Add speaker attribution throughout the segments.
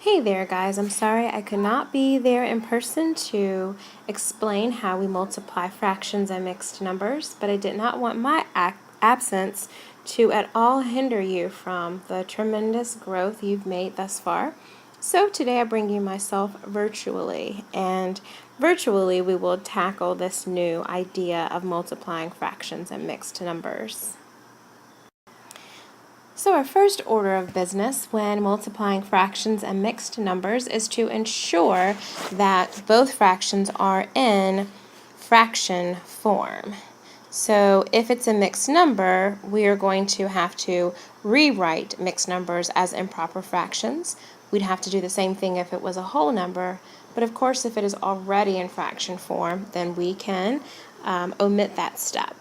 Speaker 1: Hey there guys, I'm sorry I could not be there in person to explain how we multiply fractions and mixed numbers, but I did not want my absence to at all hinder you from the tremendous growth you've made thus far. So today I bring you myself virtually, and virtually we will tackle this new idea of multiplying fractions and mixed numbers. So our first order of business when multiplying fractions and mixed numbers is to ensure that both fractions are in fraction form. So if it's a mixed number, we are going to have to rewrite mixed numbers as improper fractions. We'd have to do the same thing if it was a whole number, but of course if it is already in fraction form, then we can omit that step.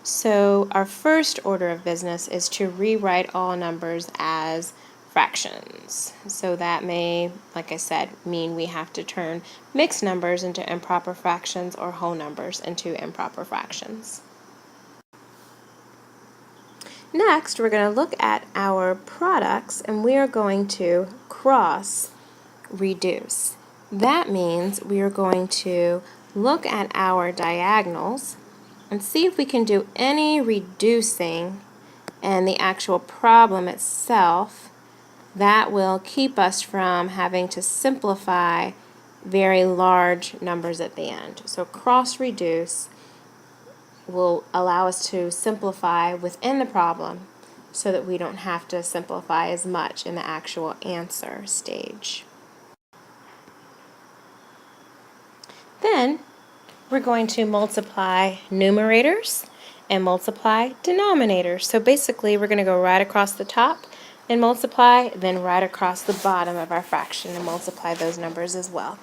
Speaker 1: So our first order of business is to rewrite all numbers as fractions. So that may, like I said, mean we have to turn mixed numbers into improper fractions or whole numbers into improper fractions. Next, we're going to look at our products and we are going to cross reduce. That means we are going to look at our diagonals and see if we can do any reducing in the actual problem itself that will keep us from having to simplify very large numbers at the end. So cross reduce will allow us to simplify within the problem so that we don't have to simplify as much in the actual answer stage. Then we're going to multiply numerators and multiply denominators. So basically we're going to go right across the top and multiply, then right across the bottom of our fraction and multiply those numbers as well.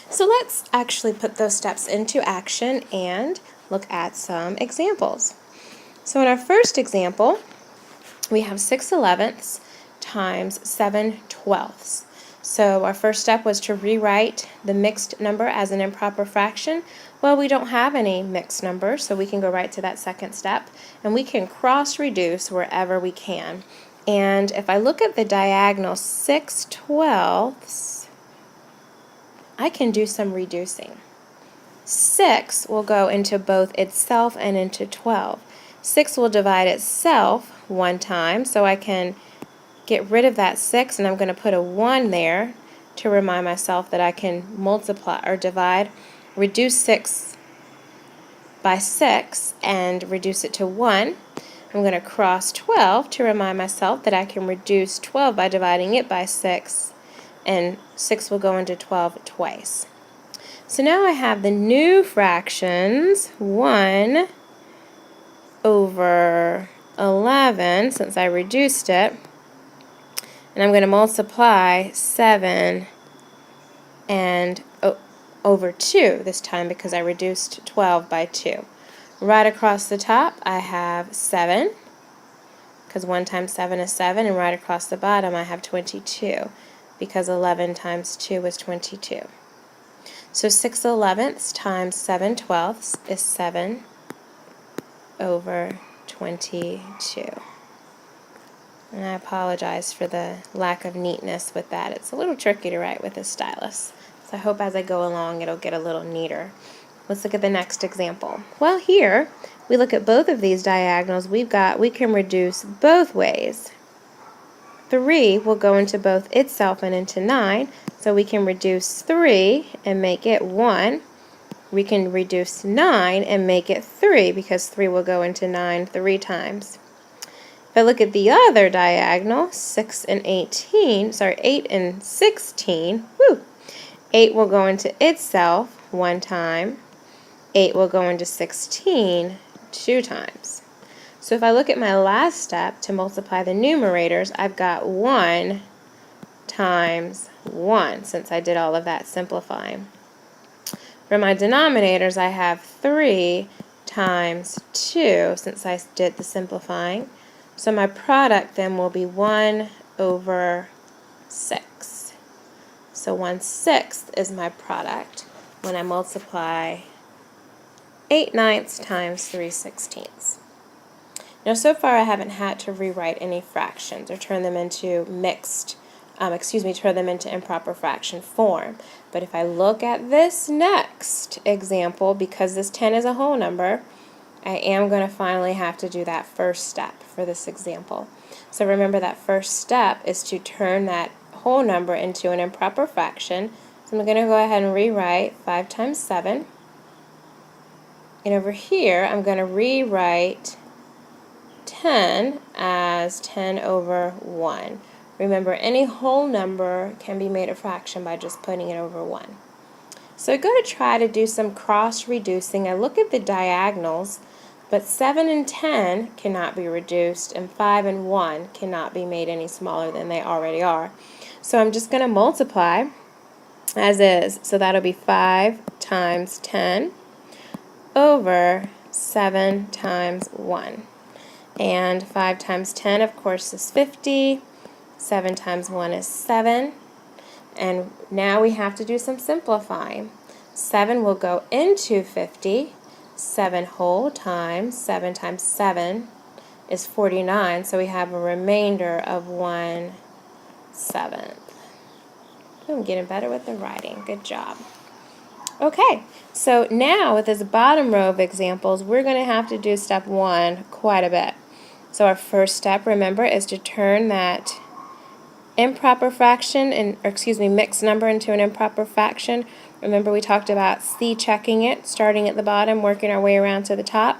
Speaker 1: So let's actually put those steps into action and look at some examples. So in our first example, we have 6/11 times 7/12. So our first step was to rewrite the mixed number as an improper fraction. Well, we don't have any mixed numbers, so we can go right to that second step, and we can cross-reduce wherever we can. And if I look at the diagonal 6/12, I can do some reducing. 6 will go into both itself and into 12. 6 will divide itself one time, so I can get rid of that 6 and I'm going to put a 1 there to remind myself that I can multiply or divide, reduce 6 by 6 and reduce it to 1. I'm going to cross 12 to remind myself that I can reduce 12 by dividing it by 6, and 6 will go into 12 twice. So now I have the new fractions 1 over 11 since I reduced it. And I'm going to multiply 7 and over 2 this time because I reduced 12 by 2. Right across the top I have 7 because 1 times 7 is 7, and right across the bottom I have 22 because 11 times 2 is 22. So 6/11 times 7/12 is 7 over 22. And I apologize for the lack of neatness with that. It's a little tricky to write with a stylus. So I hope as I go along it'll get a little neater. Let's look at the next example. Well, here we look at both of these diagonals. We can reduce both ways. 3 will go into both itself and into 9. So we can reduce 3 and make it 1. We can reduce 9 and make it 3 because 3 will go into 9 3 times. If I look at the other diagonal, 8 and 16, 8 will go into itself 1 time, 8 will go into 16 2 times. So if I look at my last step to multiply the numerators, I've got 1 times 1 since I did all of that simplifying. For my denominators, I have 3 times 2 since I did the simplifying. So my product then will be 1 over 6. So 1/6 is my product when I multiply 8/9 times 3/16. Now so far I haven't had to rewrite any fractions or turn them into mixed turn them into improper fraction form. But if I look at this next example, because this 10 is a whole number, I am going to finally have to do that first step for this example. So remember, that first step is to turn that whole number into an improper fraction. So I'm going to go ahead and rewrite 5 times 7. And over here, I'm going to rewrite 10 as 10 over 1. Remember, any whole number can be made a fraction by just putting it over 1. So I'm going to try to do some cross-reducing. I look at the diagonals, but 7 and 10 cannot be reduced, and 5 and 1 cannot be made any smaller than they already are. So I'm just going to multiply as is. So that'll be 5 times 10 over 7 times 1. And 5 times 10, of course, is 50. 7 times 1 is 7. And now we have to do some simplifying. 7 will go into 50. 7 whole times 7 times 7 is 49. So we have a remainder of 1/7. I'm getting better with the writing. Good job. Okay, so now with this bottom row of examples, we're going to have to do step 1 quite a bit. So our first step, remember, is to turn that improper fraction, mixed number into an improper fraction. Remember, we talked about C-checking it, starting at the bottom, working our way around to the top.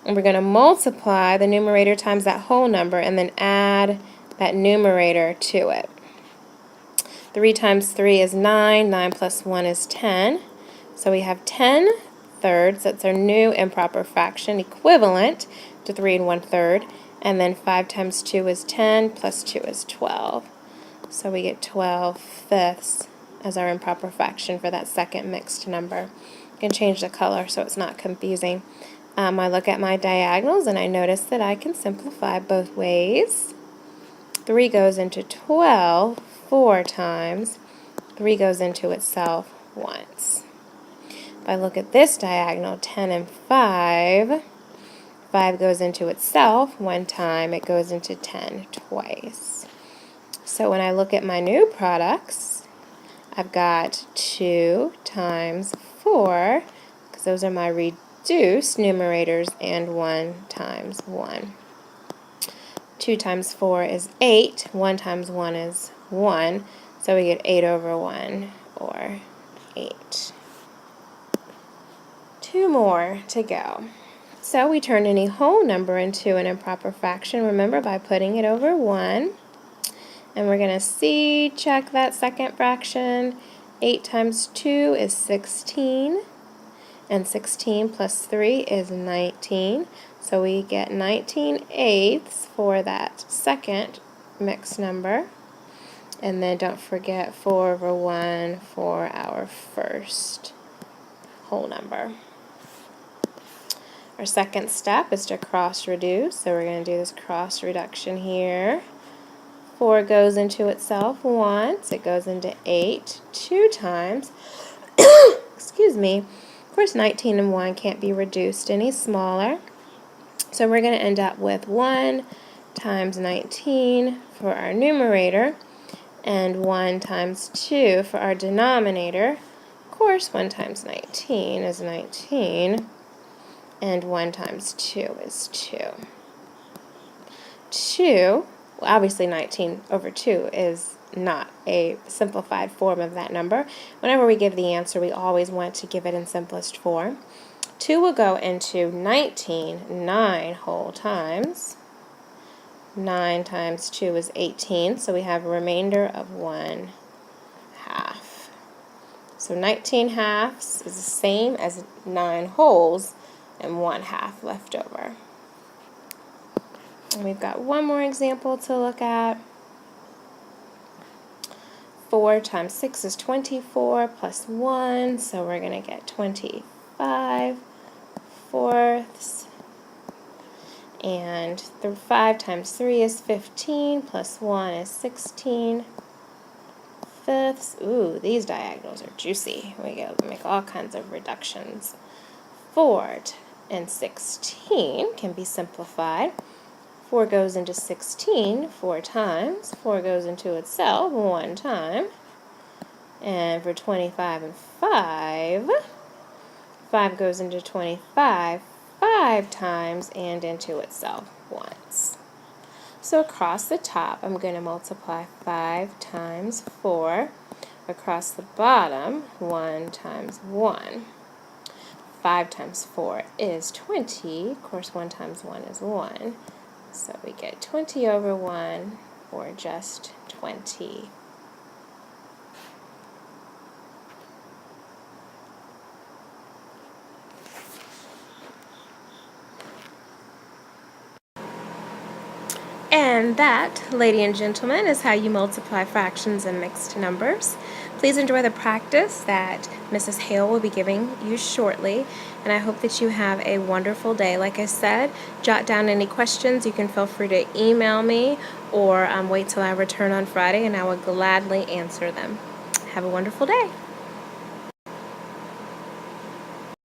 Speaker 1: And we're going to multiply the numerator times that whole number and then add that numerator to it. 3 times 3 is 9. 9 plus 1 is 10. So we have 10 thirds. That's our new improper fraction, equivalent to 3 1/3. And then 5 times 2 is 10, plus 2 is 12. So we get 12/5 as our improper fraction for that second mixed number. You can change the color so it's not confusing. I look at my diagonals and I notice that I can simplify both ways. 3 goes into 12 4 times. 3 goes into itself once. If I look at this diagonal, 10 and 5, 5 goes into itself 1 time. It goes into 10 twice. So when I look at my new products, I've got 2 times 4, because those are my reduced numerators, and 1 times 1. 2 times 4 is 8. 1 times 1 is 1. So we get 8 over 1, or 8. 2 more to go. So we turn any whole number into an improper fraction, remember, by putting it over 1. And we're going to C-check that second fraction. 8 times 2 is 16. And 16 plus 3 is 19. So we get 19/8 for that second mixed number. And then don't forget 4 over 1 for our first whole number. Our second step is to cross-reduce. So we're going to do this cross-reduction here. 4 goes into itself once. It goes into 8 2 times. Excuse me. Of course, 19 and 1 can't be reduced any smaller. So we're going to end up with 1 times 19 for our numerator and 1 times 2 for our denominator. Of course, 1 times 19 is 19, and 1 times 2 is 2. 2, well, obviously 19 over 2 is not a simplified form of that number. Whenever we give the answer, we always want to give it in simplest form. 2 will go into 19 9 whole times. 9 times 2 is 18, so we have a remainder of 1/2. So 19 halves is the same as 9 wholes and 1/2 left over. And we've got one more example to look at. 4 times 6 is 24 plus 1, so we're going to get 25/4. And 5 times 3 is 15, plus 1 is 16/5. Ooh, these diagonals are juicy. We get to make all kinds of reductions. 4 and 16 can be simplified. 4 goes into 16 4 times. 4 goes into itself 1 time. And for 25 and 5, 5 goes into 25 5 times and into itself once. So across the top, I'm going to multiply 5 times 4. Across the bottom, 1 times 1. 5 times 4 is 20. Of course, 1 times 1 is 1. So we get 20 over 1, or just 20. And that, ladies and gentlemen, is how you multiply fractions and mixed numbers. Please enjoy the practice that Mrs. Hale will be giving you shortly, and I hope that you have a wonderful day. Like I said, jot down any questions. You can feel free to email me or wait till I return on Friday, and I will gladly answer them. Have a wonderful day.